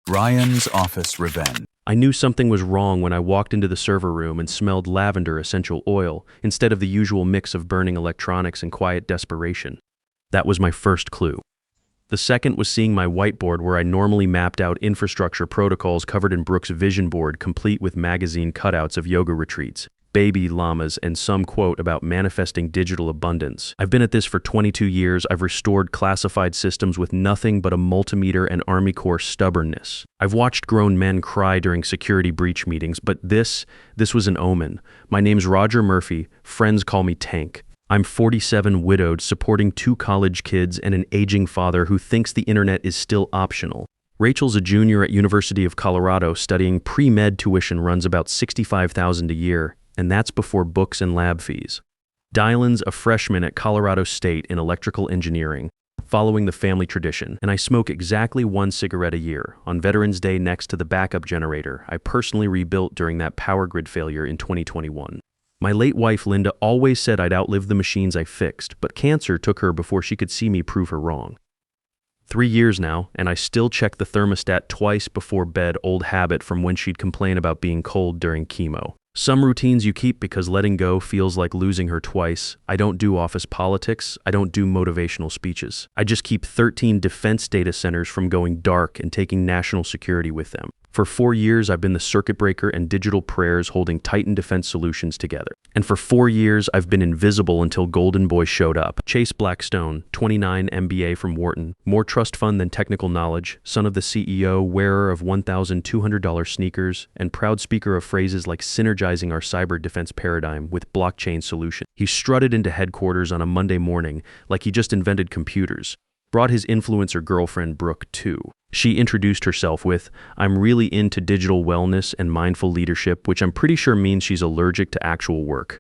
Ryan's office revenge. I knew something was wrong when I walked into the server room and smelled lavender essential oil instead of the usual mix of burning electronics and quiet desperation. That was my first clue. The second was seeing my whiteboard where I normally mapped out infrastructure protocols covered in Brooks' vision board, complete with magazine cutouts of yoga retreats, baby llamas, and some quote about manifesting digital abundance. I've been at this for 22 years. I've restored classified systems with nothing but a multimeter and Army Corps stubbornness. I've watched grown men cry during security breach meetings, but this was an omen. My name's Roger Murphy. Friends call me Tank. I'm 47, widowed, supporting 2 college kids and an aging father who thinks the internet is still optional. Rachel's a junior at University of Colorado studying pre-med. Tuition runs about $65,000 a year, and that's before books and lab fees. Dylan's a freshman at Colorado State in electrical engineering, following the family tradition, and I smoke exactly 1 cigarette a year, on Veterans Day next to the backup generator I personally rebuilt during that power grid failure in 2021. My late wife, Linda, always said I'd outlive the machines I fixed, but cancer took her before she could see me prove her wrong. 3 years now, and I still check the thermostat twice before bed, old habit from when she'd complain about being cold during chemo. Some routines you keep because letting go feels like losing her twice. I don't do office politics. I don't do motivational speeches. I just keep 13 defense data centers from going dark and taking national security with them. For 4 years, I've been the circuit breaker and digital prayers holding Titan Defense Solutions together. And for 4 years, I've been invisible until Golden Boy showed up. Chase Blackstone, 29, MBA from Wharton, more trust fund than technical knowledge, son of the CEO, wearer of $1,200 sneakers, and proud speaker of phrases like synergizing our cyber defense paradigm with blockchain solution. He strutted into headquarters on a Monday morning like he just invented computers. Brought his influencer girlfriend, Brooke, too. She introduced herself with, "I'm really into digital wellness and mindful leadership," which I'm pretty sure means she's allergic to actual work.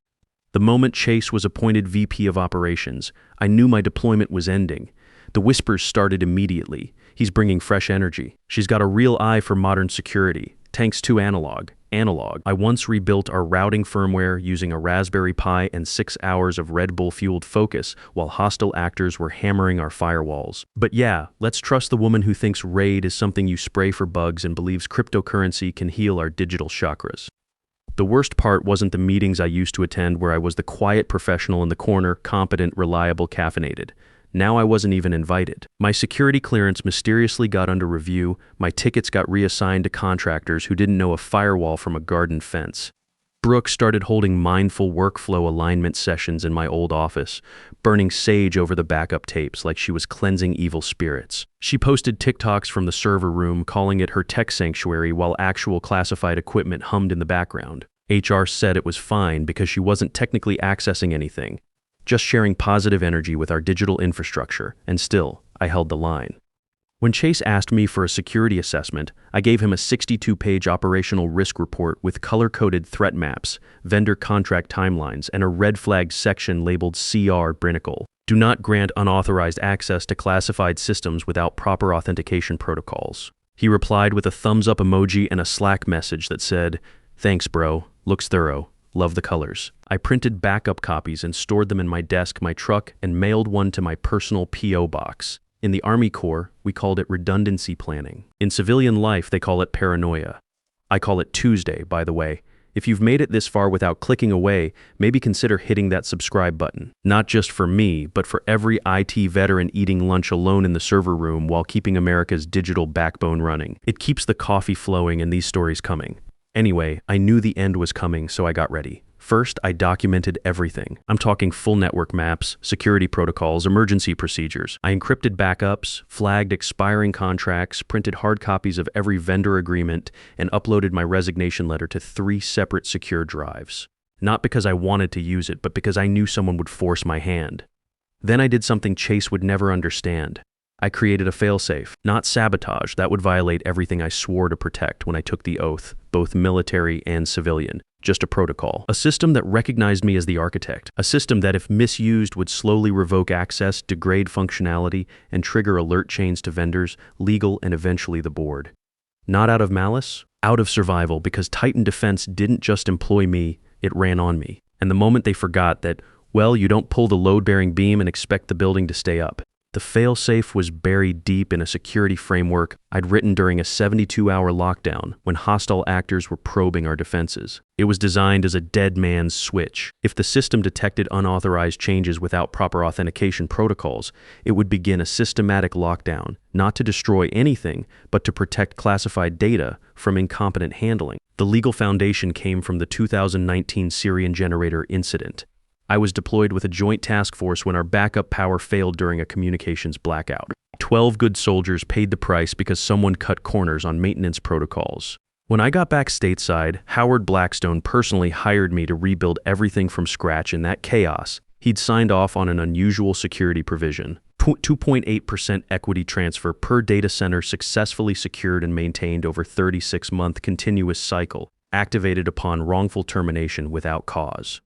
The moment Chase was appointed VP of Operations, I knew my deployment was ending. The whispers started immediately. He's bringing fresh energy. She's got a real eye for modern security. Tanks to analog. I once rebuilt our routing firmware using a Raspberry Pi and 6 hours of Red Bull-fueled focus while hostile actors were hammering our firewalls. But yeah, let's trust the woman who thinks RAID is something you spray for bugs and believes cryptocurrency can heal our digital chakras. The worst part wasn't the meetings I used to attend where I was the quiet professional in the corner, competent, reliable, caffeinated. Now I wasn't even invited. My security clearance mysteriously got under review, my tickets got reassigned to contractors who didn't know a firewall from a garden fence. Brooke started holding mindful workflow alignment sessions in my old office, burning sage over the backup tapes like she was cleansing evil spirits. She posted TikToks from the server room, calling it her tech sanctuary while actual classified equipment hummed in the background. HR said it was fine because she wasn't technically accessing anything, just sharing positive energy with our digital infrastructure, and still, I held the line. When Chase asked me for a security assessment, I gave him a 62-page operational risk report with color-coded threat maps, vendor contract timelines, and a red flag section labeled CR Brinical. Do not grant unauthorized access to classified systems without proper authentication protocols. He replied with a thumbs-up emoji and a Slack message that said, "Thanks, bro. Looks thorough. Love the colors." I printed backup copies and stored them in my desk, my truck, and mailed one to my personal P.O. box. In the Army Corps, we called it redundancy planning. In civilian life, they call it paranoia. I call it Tuesday, by the way. If you've made it this far without clicking away, maybe consider hitting that subscribe button. Not just for me, but for every IT veteran eating lunch alone in the server room while keeping America's digital backbone running. It keeps the coffee flowing and these stories coming. Anyway, I knew the end was coming, so I got ready. First, I documented everything. I'm talking full network maps, security protocols, emergency procedures. I encrypted backups, flagged expiring contracts, printed hard copies of every vendor agreement, and uploaded my resignation letter to 3 separate secure drives. Not because I wanted to use it, but because I knew someone would force my hand. Then I did something Chase would never understand. I created a failsafe, not sabotage. That would violate everything I swore to protect when I took the oath, both military and civilian. Just a protocol. A system that recognized me as the architect. A system that, if misused, would slowly revoke access, degrade functionality, and trigger alert chains to vendors, legal, and eventually the board. Not out of malice, out of survival, because Titan Defense didn't just employ me, it ran on me. And the moment they forgot that, well, you don't pull the load-bearing beam and expect the building to stay up. The failsafe was buried deep in a security framework I'd written during a 72-hour lockdown when hostile actors were probing our defenses. It was designed as a dead man's switch. If the system detected unauthorized changes without proper authentication protocols, it would begin a systematic lockdown, not to destroy anything, but to protect classified data from incompetent handling. The legal foundation came from the 2019 Syrian generator incident. I was deployed with a joint task force when our backup power failed during a communications blackout. 12 good soldiers paid the price because someone cut corners on maintenance protocols. When I got back stateside, Howard Blackstone personally hired me to rebuild everything from scratch in that chaos. He'd signed off on an unusual security provision. 2.8% equity transfer per data center successfully secured and maintained over 36-month continuous cycle, activated upon wrongful termination without cause.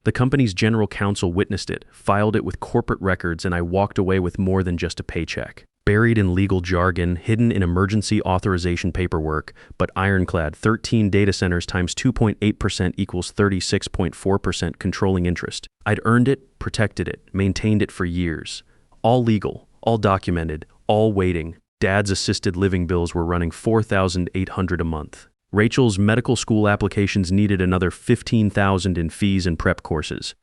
The company's general counsel witnessed it, filed it with corporate records, and I walked away with more than just a paycheck. Buried in legal jargon, hidden in emergency authorization paperwork, but ironclad, 13 data centers times 2.8% equals 36.4% controlling interest. I'd earned it, protected it, maintained it for years. All legal, all documented, all waiting. Dad's assisted living bills were running $4,800 a month. Rachel's medical school applications needed another $15,000 in fees and prep courses.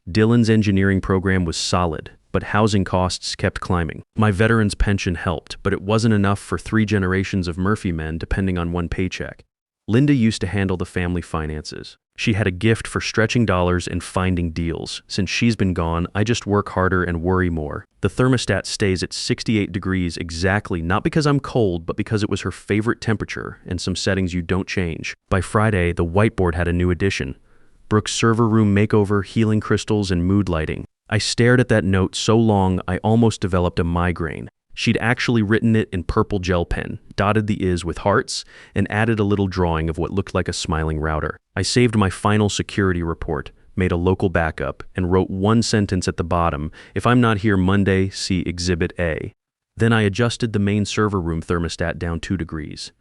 Dylan's engineering program was solid, but housing costs kept climbing. My veteran's pension helped, but it wasn't enough for 3 generations of Murphy men depending on one paycheck. Linda used to handle the family finances. She had a gift for stretching dollars and finding deals. Since she's been gone, I just work harder and worry more. The thermostat stays at 68 degrees exactly, not because I'm cold, but because it was her favorite temperature and some settings you don't change. By Friday, the whiteboard had a new addition. Brooke's server room makeover, healing crystals, and mood lighting. I stared at that note so long I almost developed a migraine. She'd actually written it in purple gel pen, dotted the is with hearts, and added a little drawing of what looked like a smiling router. I saved my final security report, made a local backup, and wrote one sentence at the bottom: if I'm not here Monday, see Exhibit A. Then I adjusted the main server room thermostat down 2 degrees.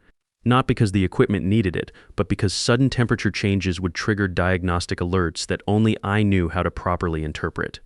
Not because the equipment needed it, but because sudden temperature changes would trigger diagnostic alerts that only I knew how to properly interpret.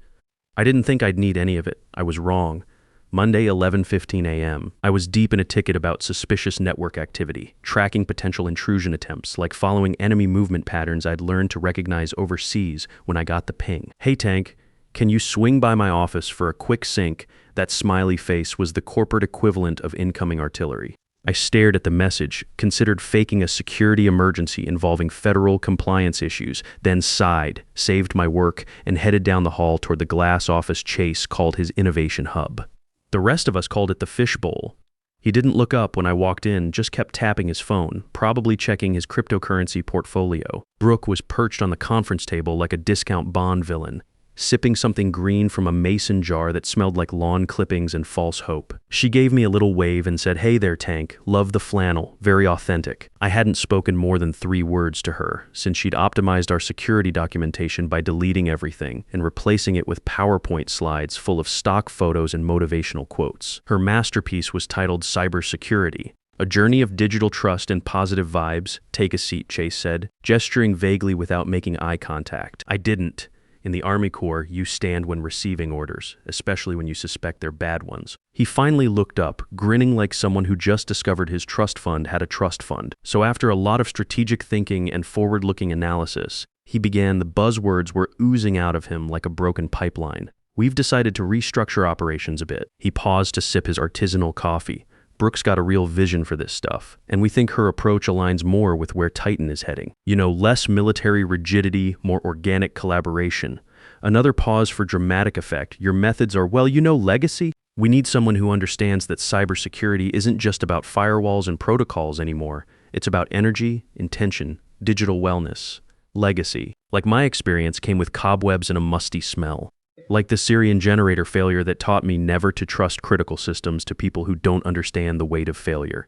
I didn't think I'd need any of it. I was wrong. Monday, 11:15 a.m. I was deep in a ticket about suspicious network activity, tracking potential intrusion attempts, like following enemy movement patterns I'd learned to recognize overseas when I got the ping. Hey Tank, can you swing by my office for a quick sync? That smiley face was the corporate equivalent of incoming artillery. I stared at the message, considered faking a security emergency involving federal compliance issues, then sighed, saved my work, and headed down the hall toward the glass office Chase called his innovation hub. The rest of us called it the fishbowl. He didn't look up when I walked in, just kept tapping his phone, probably checking his cryptocurrency portfolio. Brooke was perched on the conference table like a discount Bond villain, sipping something green from a mason jar that smelled like lawn clippings and false hope. She gave me a little wave and said, "Hey there, Tank. Love the flannel. Very authentic." I hadn't spoken more than 3 words to her, since she'd optimized our security documentation by deleting everything and replacing it with PowerPoint slides full of stock photos and motivational quotes. Her masterpiece was titled Cybersecurity: A Journey of Digital Trust and Positive Vibes. Take a seat, Chase said, gesturing vaguely without making eye contact. I didn't. In the Army Corps, you stand when receiving orders, especially when you suspect they're bad ones. He finally looked up, grinning like someone who just discovered his trust fund had a trust fund. So after a lot of strategic thinking and forward-looking analysis, he began. The buzzwords were oozing out of him like a broken pipeline. We've decided to restructure operations a bit. He paused to sip his artisanal coffee. Brooke's got a real vision for this stuff, and we think her approach aligns more with where Titan is heading. You know, less military rigidity, more organic collaboration. Another pause for dramatic effect. Your methods are, well, you know, legacy? We need someone who understands that cybersecurity isn't just about firewalls and protocols anymore. It's about energy, intention, digital wellness, legacy. Like my experience came with cobwebs and a musty smell. Like the Syrian generator failure that taught me never to trust critical systems to people who don't understand the weight of failure.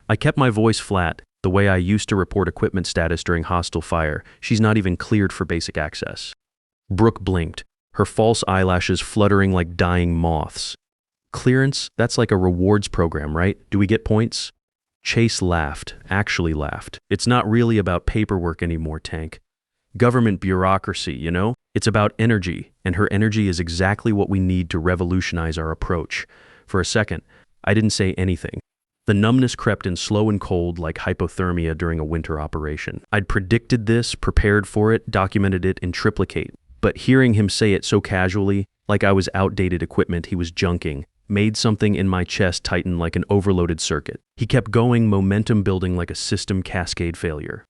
I kept my voice flat, the way I used to report equipment status during hostile fire. She's not even cleared for basic access. Brooke blinked, her false eyelashes fluttering like dying moths. Clearance? That's like a rewards program, right? Do we get points? Chase laughed, actually laughed. It's not really about paperwork anymore, Tank. Government bureaucracy, you know? It's It's about energy, and her energy is exactly what we need to revolutionize our approach. For a second, I didn't say anything. The numbness crept in slow and cold like hypothermia during a winter operation. I'd predicted this, prepared for it, documented it in triplicate. But hearing him say it so casually, like I was outdated equipment he was junking, made something in my chest tighten like an overloaded circuit. He kept going, momentum building like a system cascade failure.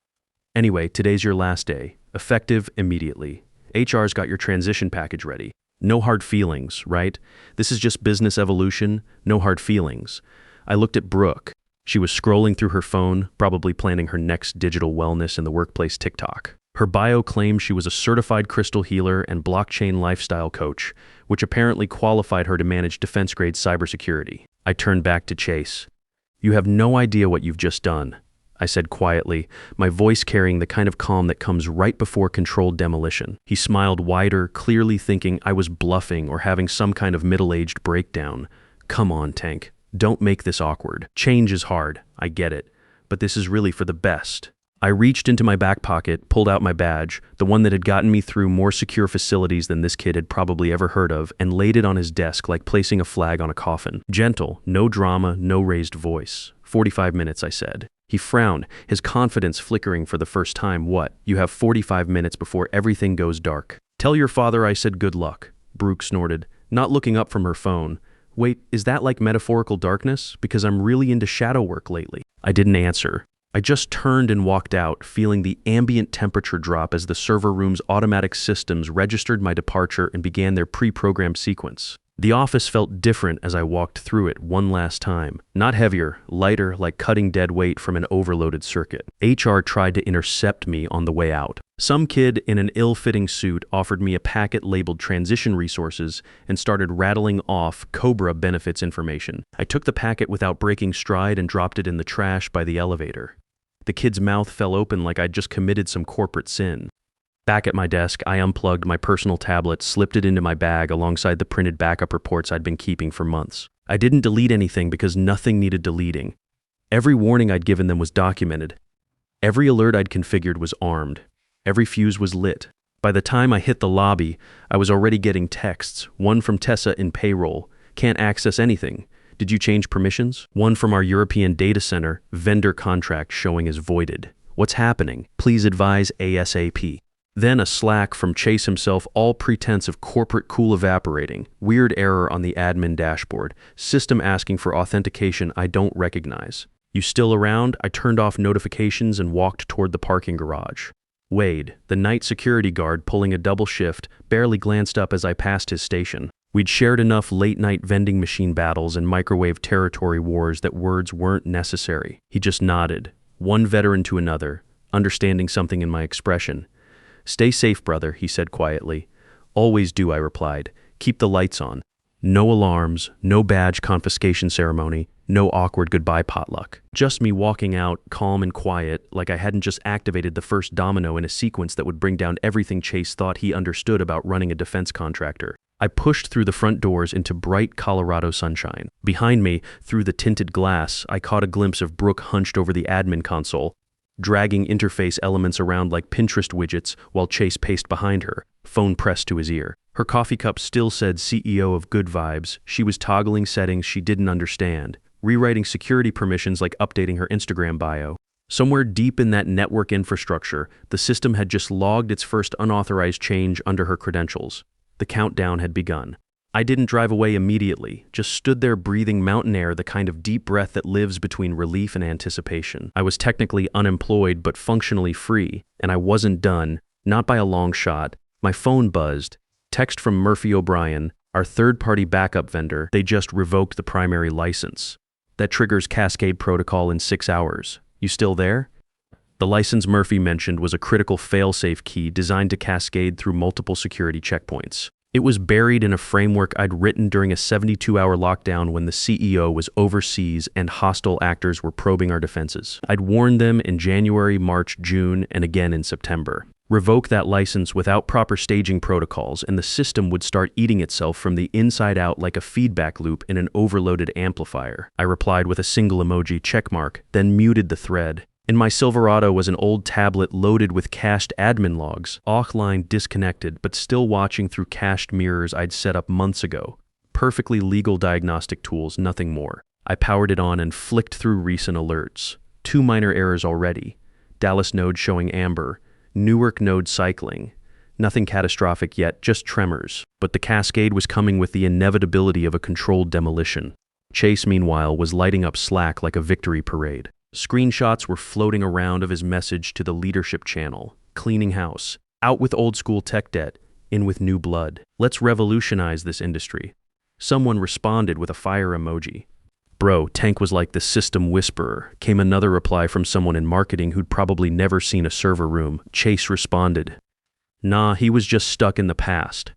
Anyway, today's your last day. Effective immediately. HR's got your transition package ready. No hard feelings, right? This is just business evolution, no hard feelings. I looked at Brooke. She was scrolling through her phone, probably planning her next digital wellness in the workplace TikTok. Her bio claimed she was a certified crystal healer and blockchain lifestyle coach, which apparently qualified her to manage defense-grade cybersecurity. I turned back to Chase. "You have no idea what you've just done," I said quietly, my voice carrying the kind of calm that comes right before controlled demolition. He smiled wider, clearly thinking I was bluffing or having some kind of middle-aged breakdown. "Come on, Tank. Don't make this awkward. Change is hard, I get it, but this is really for the best." I reached into my back pocket, pulled out my badge, the one that had gotten me through more secure facilities than this kid had probably ever heard of, and laid it on his desk like placing a flag on a coffin. Gentle, no drama, no raised voice. 45 minutes, I said. He frowned, his confidence flickering for the first time. "What? You have 45 minutes before everything goes dark." "Tell your father I said good luck," Brooke snorted, not looking up from her phone. "Wait, is that like metaphorical darkness? Because I'm really into shadow work lately." I didn't answer. I just turned and walked out, feeling the ambient temperature drop as the server room's automatic systems registered my departure and began their pre-programmed sequence. The office felt different as I walked through it one last time. Not heavier, lighter, like cutting dead weight from an overloaded circuit. HR tried to intercept me on the way out. Some kid in an ill-fitting suit offered me a packet labeled transition resources and started rattling off Cobra benefits information. I took the packet without breaking stride and dropped it in the trash by the elevator. The kid's mouth fell open like I'd just committed some corporate sin. Back at my desk, I unplugged my personal tablet, slipped it into my bag alongside the printed backup reports I'd been keeping for months. I didn't delete anything because nothing needed deleting. Every warning I'd given them was documented. Every alert I'd configured was armed. Every fuse was lit. By the time I hit the lobby, I was already getting texts, one from Tessa in payroll. "Can't access anything. Did you change permissions?" One from our European data center, vendor contract showing as voided. "What's happening? Please advise ASAP." Then a Slack from Chase himself, all pretense of corporate cool evaporating. Weird error on the admin dashboard. System asking for authentication I don't recognize. "You still around?" I turned off notifications and walked toward the parking garage. Wade, the night security guard pulling a double shift, barely glanced up as I passed his station. We'd shared enough late-night vending machine battles and microwave territory wars that words weren't necessary. He just nodded, one veteran to another, understanding something in my expression. "Stay safe, brother," he said quietly. "Always do," I replied. "Keep the lights on. No alarms, no badge confiscation ceremony, no awkward goodbye potluck." Just me walking out, calm and quiet, like I hadn't just activated the first domino in a sequence that would bring down everything Chase thought he understood about running a defense contractor. I pushed through the front doors into bright Colorado sunshine. Behind me, through the tinted glass, I caught a glimpse of Brooke hunched over the admin console, dragging interface elements around like Pinterest widgets while Chase paced behind her, phone pressed to his ear. Her coffee cup still said CEO of Good Vibes. She was toggling settings she didn't understand, rewriting security permissions like updating her Instagram bio. Somewhere deep in that network infrastructure, the system had just logged its first unauthorized change under her credentials. The countdown had begun. I didn't drive away immediately, just stood there breathing mountain air, the kind of deep breath that lives between relief and anticipation. I was technically unemployed but functionally free, and I wasn't done, not by a long shot. My phone buzzed. Text from Murphy O'Brien, our third-party backup vendor. They just revoked the primary license. That triggers Cascade Protocol in 6 hours. You still there? The license Murphy mentioned was a critical failsafe key designed to cascade through multiple security checkpoints. It was buried in a framework I'd written during a 72-hour lockdown when the CEO was overseas and hostile actors were probing our defenses. I'd warned them in January, March, June, and again in September. Revoke that license without proper staging protocols, and the system would start eating itself from the inside out like a feedback loop in an overloaded amplifier. I replied with a single emoji checkmark, then muted the thread. In my Silverado was an old tablet loaded with cached admin logs, offline disconnected, but still watching through cached mirrors I'd set up months ago. Perfectly legal diagnostic tools, nothing more. I powered it on and flicked through recent alerts. 2 minor errors already. Dallas node showing amber. Newark node cycling. Nothing catastrophic yet, just tremors. But the cascade was coming with the inevitability of a controlled demolition. Chase, meanwhile, was lighting up Slack like a victory parade. Screenshots were floating around of his message to the leadership channel. Cleaning house. Out with old school tech debt. In with new blood. Let's revolutionize this industry. Someone responded with a fire emoji. Bro, Tank was like the system whisperer. Came another reply from someone in marketing who'd probably never seen a server room. Chase responded. Nah, he was just stuck in the past.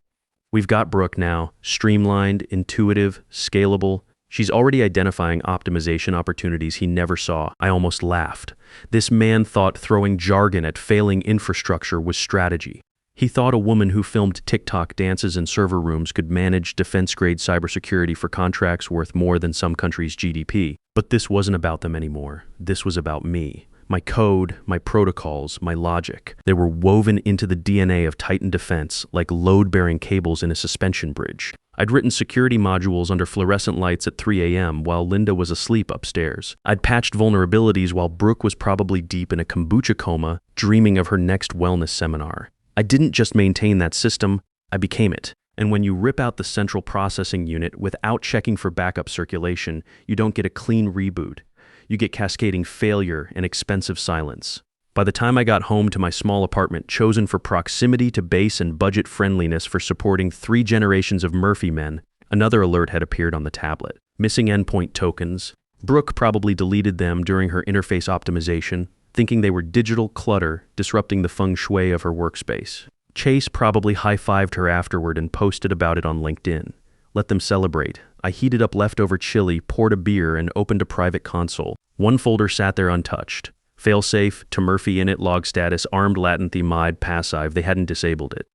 We've got Brooke now. Streamlined, intuitive, scalable. She's already identifying optimization opportunities he never saw. I almost laughed. This man thought throwing jargon at failing infrastructure was strategy. He thought a woman who filmed TikTok dances in server rooms could manage defense-grade cybersecurity for contracts worth more than some countries' GDP. But this wasn't about them anymore. This was about me. My code, my protocols, my logic. They were woven into the DNA of Titan Defense like load-bearing cables in a suspension bridge. I'd written security modules under fluorescent lights at 3 a.m. while Linda was asleep upstairs. I'd patched vulnerabilities while Brooke was probably deep in a kombucha coma, dreaming of her next wellness seminar. I didn't just maintain that system, I became it. And when you rip out the central processing unit without checking for backup circulation, you don't get a clean reboot. You get cascading failure and expensive silence. By the time I got home to my small apartment, chosen for proximity to base and budget friendliness for supporting 3 generations of Murphy men, another alert had appeared on the tablet. Missing endpoint tokens. Brooke probably deleted them during her interface optimization, thinking they were digital clutter disrupting the feng shui of her workspace. Chase probably high-fived her afterward and posted about it on LinkedIn. Let them celebrate. I heated up leftover chili, poured a beer, and opened a private console. One folder sat there untouched. Failsafe, to Murphy init, log status, armed latency mod passive. They hadn't disabled it.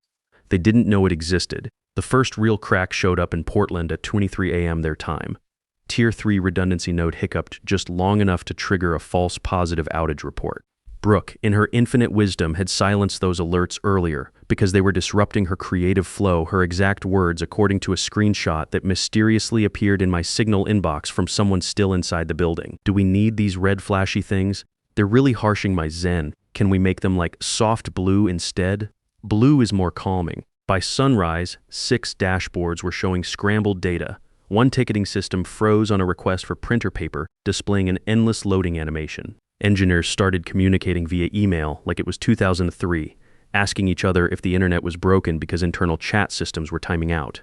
They didn't know it existed. The first real crack showed up in Portland at 23 a.m. their time. Tier 3 redundancy node hiccuped just long enough to trigger a false positive outage report. Brooke, in her infinite wisdom, had silenced those alerts earlier because they were disrupting her creative flow, her exact words according to a screenshot that mysteriously appeared in my Signal inbox from someone still inside the building. Do we need these red flashy things? They're really harshing my zen. Can we make them like soft blue instead? Blue is more calming. By sunrise, 6 dashboards were showing scrambled data. One ticketing system froze on a request for printer paper, displaying an endless loading animation. Engineers started communicating via email like it was 2003, asking each other if the internet was broken because internal chat systems were timing out.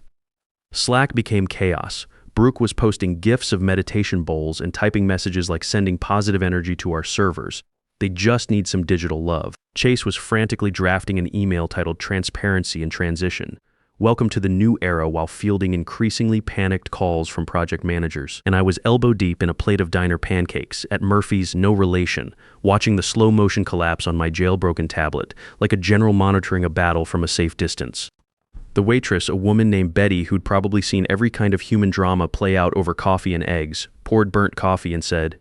Slack became chaos. Brooke was posting GIFs of meditation bowls and typing messages like sending positive energy to our servers. They just need some digital love. Chase was frantically drafting an email titled Transparency and Transition. Welcome to the new era, while fielding increasingly panicked calls from project managers. And I was elbow deep in a plate of diner pancakes at Murphy's No Relation, watching the slow motion collapse on my jailbroken tablet, like a general monitoring a battle from a safe distance. The waitress, a woman named Betty who'd probably seen every kind of human drama play out over coffee and eggs, poured burnt coffee and said,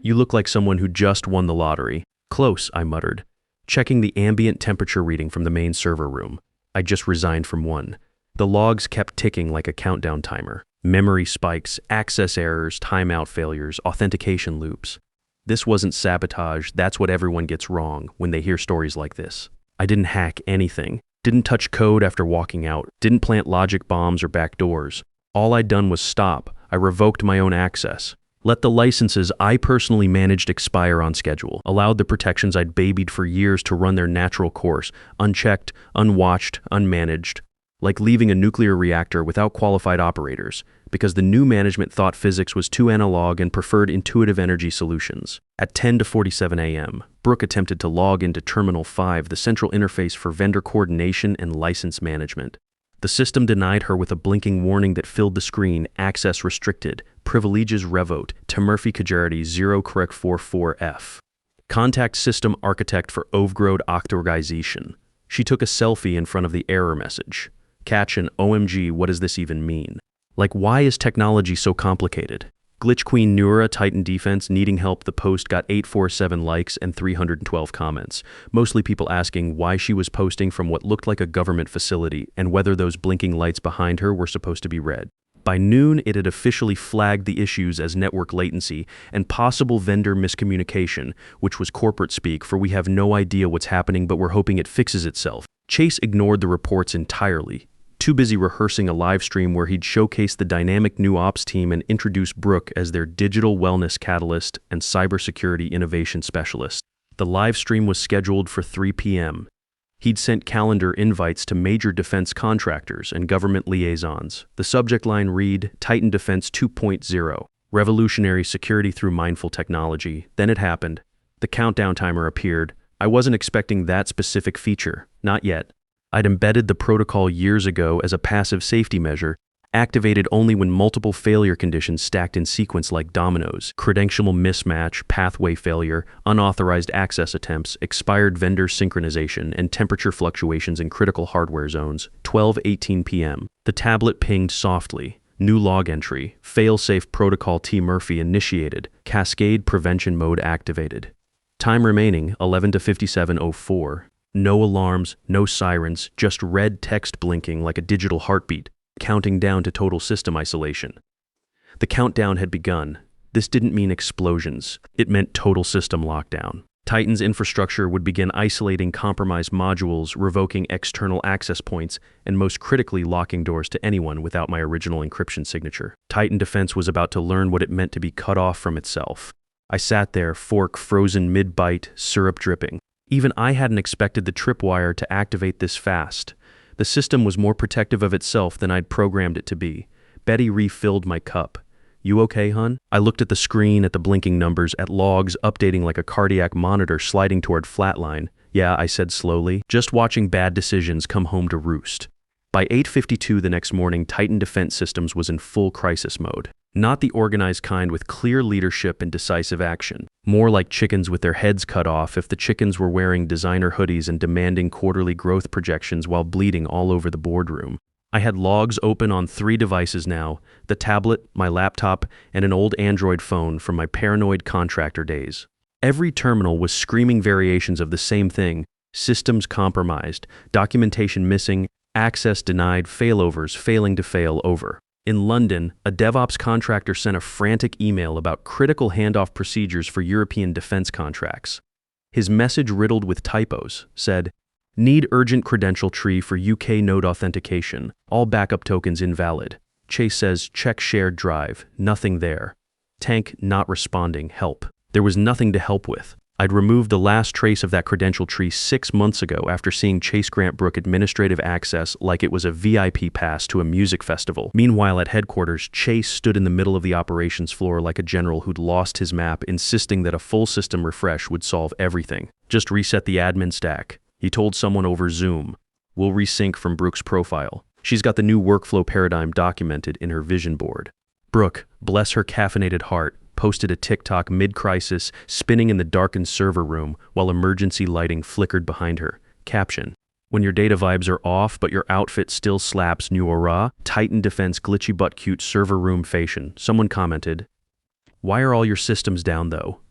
"You look like someone who just won the lottery." "Close," I muttered, checking the ambient temperature reading from the main server room. I just resigned from one. The logs kept ticking like a countdown timer. Memory spikes, access errors, timeout failures, authentication loops. This wasn't sabotage. That's what everyone gets wrong when they hear stories like this. I didn't hack anything. Didn't touch code after walking out. Didn't plant logic bombs or backdoors. All I'd done was stop. I revoked my own access. Let the licenses I personally managed expire on schedule. Allowed the protections I'd babied for years to run their natural course, unchecked, unwatched, unmanaged. Like leaving a nuclear reactor without qualified operators, because the new management thought physics was too analog and preferred intuitive energy solutions. At 10:47 a.m., Brooke attempted to log into Terminal 5, the central interface for vendor coordination and license management. The system denied her with a blinking warning that filled the screen: access restricted, privileges revoked, to Murphy Kajarity 0correct44F. Contact system architect for Ovgrode Octorganization. She took a selfie in front of the error message. Caption: OMG, what does this even mean? Like, why is technology so complicated? Glitch Queen Nura, Titan Defense, needing help. The post got 847 likes and 312 comments. Mostly people asking why she was posting from what looked like a government facility and whether those blinking lights behind her were supposed to be red. By noon, it had officially flagged the issues as network latency and possible vendor miscommunication, which was corporate speak for we have no idea what's happening but we're hoping it fixes itself. Chase ignored the reports entirely, too busy rehearsing a live stream where he'd showcase the dynamic new ops team and introduce Brooke as their digital wellness catalyst and cybersecurity innovation specialist. The live stream was scheduled for 3 p.m. He'd sent calendar invites to major defense contractors and government liaisons. The subject line read, Titan Defense 2.0, Revolutionary Security Through Mindful Technology. Then it happened. The countdown timer appeared. I wasn't expecting that specific feature. Not yet. I'd embedded the protocol years ago as a passive safety measure, activated only when multiple failure conditions stacked in sequence like dominoes, credential mismatch, pathway failure, unauthorized access attempts, expired vendor synchronization, and temperature fluctuations in critical hardware zones. 12:18 p.m. The tablet pinged softly. New log entry. Failsafe protocol T. Murphy initiated. Cascade prevention mode activated. Time remaining 11 to 57:04. No alarms, no sirens, just red text blinking like a digital heartbeat, counting down to total system isolation. The countdown had begun. This didn't mean explosions. It meant total system lockdown. Titan's infrastructure would begin isolating compromised modules, revoking external access points, and most critically locking doors to anyone without my original encryption signature. Titan Defense was about to learn what it meant to be cut off from itself. I sat there, fork frozen mid-bite, syrup dripping. Even I hadn't expected the tripwire to activate this fast. The system was more protective of itself than I'd programmed it to be. Betty refilled my cup. You okay, hun? I looked at the screen, at the blinking numbers, at logs updating like a cardiac monitor sliding toward flatline. Yeah, I said slowly, just watching bad decisions come home to roost. By 8:52 the next morning, Titan Defense Systems was in full crisis mode. Not the organized kind with clear leadership and decisive action. More like chickens with their heads cut off if the chickens were wearing designer hoodies and demanding quarterly growth projections while bleeding all over the boardroom. I had logs open on 3 devices now, the tablet, my laptop, and an old Android phone from my paranoid contractor days. Every terminal was screaming variations of the same thing: systems compromised, documentation missing, access denied, failovers failing to fail over. In London, a DevOps contractor sent a frantic email about critical handoff procedures for European defense contracts. His message, riddled with typos, said, "Need urgent credential tree for UK node authentication. All backup tokens invalid." Chase says, "Check shared drive. Nothing there." Tank not responding. Help. There was nothing to help with. I'd removed the last trace of that credential tree 6 months ago after seeing Chase grant Brooke administrative access like it was a VIP pass to a music festival. Meanwhile, at headquarters, Chase stood in the middle of the operations floor like a general who'd lost his map, insisting that a full system refresh would solve everything. Just reset the admin stack. He told someone over Zoom. We'll resync from Brooke's profile. She's got the new workflow paradigm documented in her vision board. Brooke, bless her caffeinated heart, posted a TikTok mid-crisis, spinning in the darkened server room while emergency lighting flickered behind her. Caption: when your data vibes are off but your outfit still slaps new aura, Titan Defense glitchy but cute server room fashion. Someone commented, "Why are all your systems down though?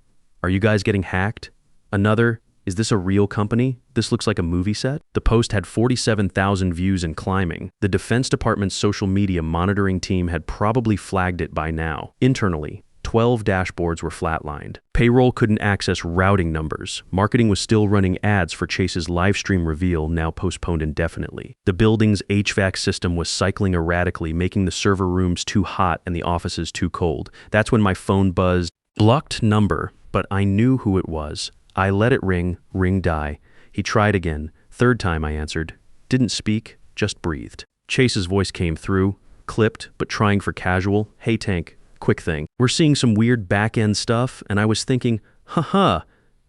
Are you guys getting hacked?" Another, "Is this a real company? This looks like a movie set." The post had 47,000 views and climbing. The Defense Department's social media monitoring team had probably flagged it by now. Internally, 12 dashboards were flatlined. Payroll couldn't access routing numbers. Marketing was still running ads for Chase's livestream reveal, now postponed indefinitely. The building's HVAC system was cycling erratically, making the server rooms too hot and the offices too cold. That's when my phone buzzed. Blocked number, but I knew who it was. I let it ring, ring die. He tried again. 3rd time I answered. Didn't speak, just breathed. Chase's voice came through, clipped, but trying for casual. "Hey Tank, quick thing. We're seeing some weird back-end stuff, and I was thinking, haha,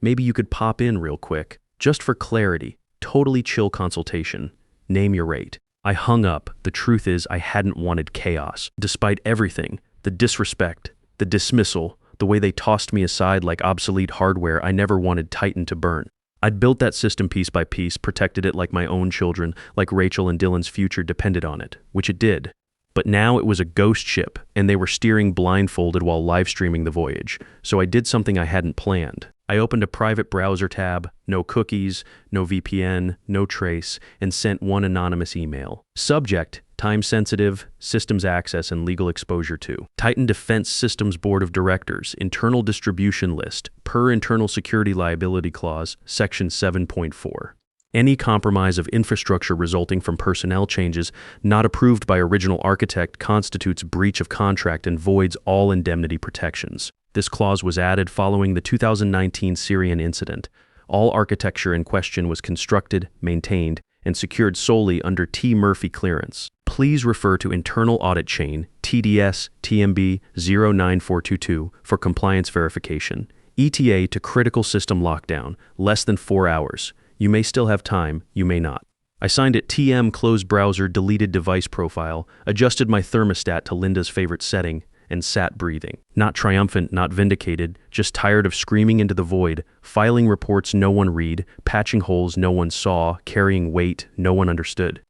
maybe you could pop in real quick. Just for clarity, totally chill consultation. Name your rate." I hung up. The truth is, I hadn't wanted chaos. Despite everything, the disrespect, the dismissal, the way they tossed me aside like obsolete hardware, I never wanted Titan to burn. I'd built that system piece by piece, protected it like my own children, like Rachel and Dylan's future depended on it, which it did. But now it was a ghost ship, and they were steering blindfolded while live streaming the voyage, so I did something I hadn't planned. I opened a private browser tab, no cookies, no VPN, no trace, and sent one anonymous email. Subject: time-sensitive, systems access and legal exposure to. Titan Defense Systems Board of Directors, internal distribution list, per Internal Security Liability Clause, Section 7.4. Any compromise of infrastructure resulting from personnel changes not approved by original architect constitutes breach of contract and voids all indemnity protections. This clause was added following the 2019 Syrian incident. All architecture in question was constructed, maintained, and secured solely under T. Murphy clearance. Please refer to Internal Audit Chain, TDS TMB 09422 for compliance verification. ETA to critical system lockdown, less than 4 hours. You may still have time, you may not. I signed it TM closed browser deleted device profile, adjusted my thermostat to Linda's favorite setting, and sat breathing. Not triumphant, not vindicated, just tired of screaming into the void, filing reports no one read, patching holes no one saw, carrying weight no one understood.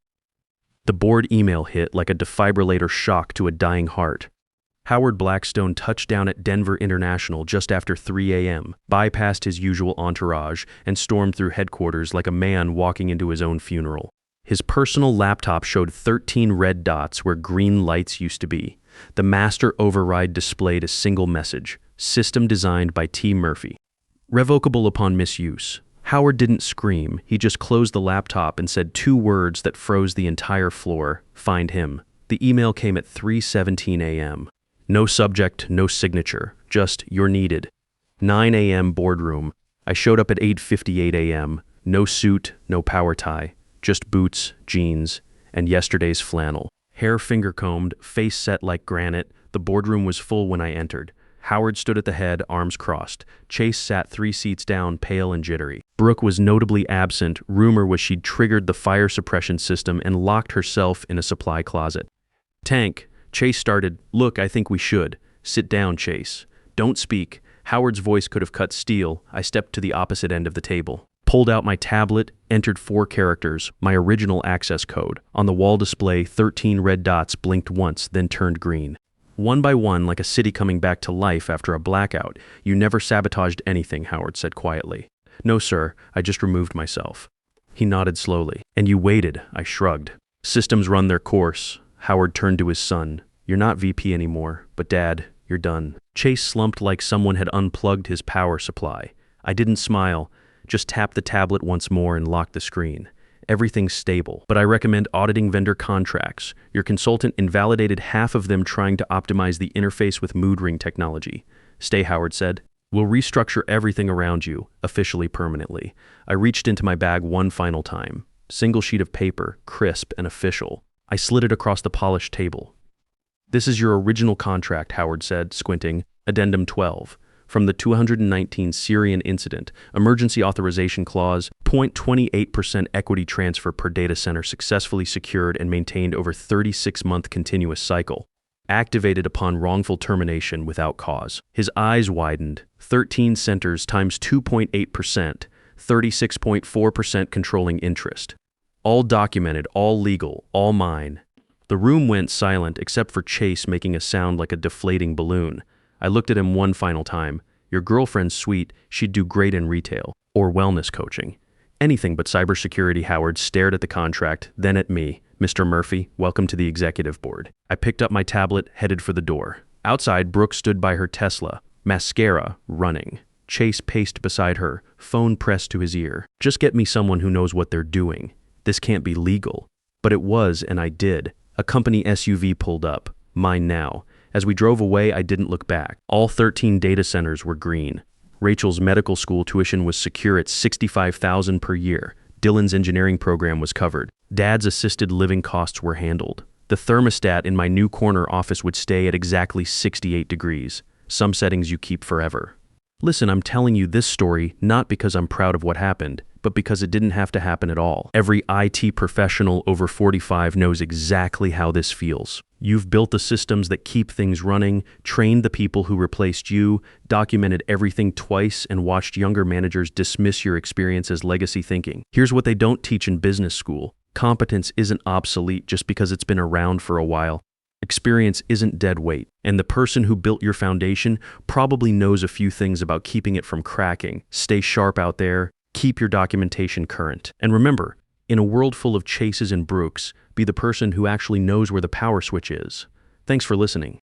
The board email hit like a defibrillator shock to a dying heart. Howard Blackstone touched down at Denver International just after 3 a.m., bypassed his usual entourage, and stormed through headquarters like a man walking into his own funeral. His personal laptop showed 13 red dots where green lights used to be. The master override displayed a single message: system designed by T. Murphy. Revocable upon misuse. Howard didn't scream, he just closed the laptop and said 2 words that froze the entire floor: find him. The email came at 3:17 a.m. No subject, no signature, just you're needed. 9 a.m. boardroom. I showed up at 8:58 a.m. No suit, no power tie, just boots, jeans, and yesterday's flannel. Hair finger-combed, face set like granite, the boardroom was full when I entered. Howard stood at the head, arms crossed. Chase sat 3 seats down, pale and jittery. Brooke was notably absent. Rumor was she'd triggered the fire suppression system and locked herself in a supply closet. Tank. Chase started, "Look, I think we should." "Sit down, Chase. Don't speak." Howard's voice could have cut steel. I stepped to the opposite end of the table. Pulled out my tablet, entered 4 characters, my original access code. On the wall display, 13 red dots blinked once, then turned green. One by one, like a city coming back to life after a blackout. "You never sabotaged anything," Howard said quietly. "No, sir, I just removed myself." He nodded slowly. "And you waited," I shrugged. "Systems run their course." Howard turned to his son. "You're not VP anymore, but Dad, you're done." Chase slumped like someone had unplugged his power supply. I didn't smile, just tapped the tablet once more and locked the screen. "Everything's stable, but I recommend auditing vendor contracts. Your consultant invalidated half of them trying to optimize the interface with mood ring technology." "Stay," Howard said. "We'll restructure everything around you, officially permanently." I reached into my bag one final time. Single sheet of paper, crisp and official. I slid it across the polished table. "This is your original contract," Howard said, squinting. "Addendum 12. From the 219 Syrian incident, emergency authorization clause, 0.28% equity transfer per data center successfully secured and maintained over 36-month continuous cycle. Activated upon wrongful termination without cause." His eyes widened. 13 centers times 2.8%, 36.4% controlling interest. All documented, all legal, all mine. The room went silent except for Chase making a sound like a deflating balloon. I looked at him one final time. "Your girlfriend's sweet, she'd do great in retail. Or wellness coaching." "Anything but cybersecurity." Howard stared at the contract, then at me. "Mr. Murphy, welcome to the executive board." I picked up my tablet, headed for the door. Outside, Brooke stood by her Tesla, mascara running. Chase paced beside her, phone pressed to his ear. "Just get me someone who knows what they're doing. This can't be legal." But it was, and I did. A company SUV pulled up. Mine now. As we drove away, I didn't look back. All 13 data centers were green. Rachel's medical school tuition was secure at $65,000 per year. Dylan's engineering program was covered. Dad's assisted living costs were handled. The thermostat in my new corner office would stay at exactly 68 degrees. Some settings you keep forever. Listen, I'm telling you this story not because I'm proud of what happened, but because it didn't have to happen at all. Every IT professional over 45 knows exactly how this feels. You've built the systems that keep things running, trained the people who replaced you, documented everything twice, and watched younger managers dismiss your experience as legacy thinking. Here's what they don't teach in business school. Competence isn't obsolete just because it's been around for a while. Experience isn't dead weight, and the person who built your foundation probably knows a few things about keeping it from cracking. Stay sharp out there, keep your documentation current. And remember, in a world full of Chases and Brooks, be the person who actually knows where the power switch is. Thanks for listening.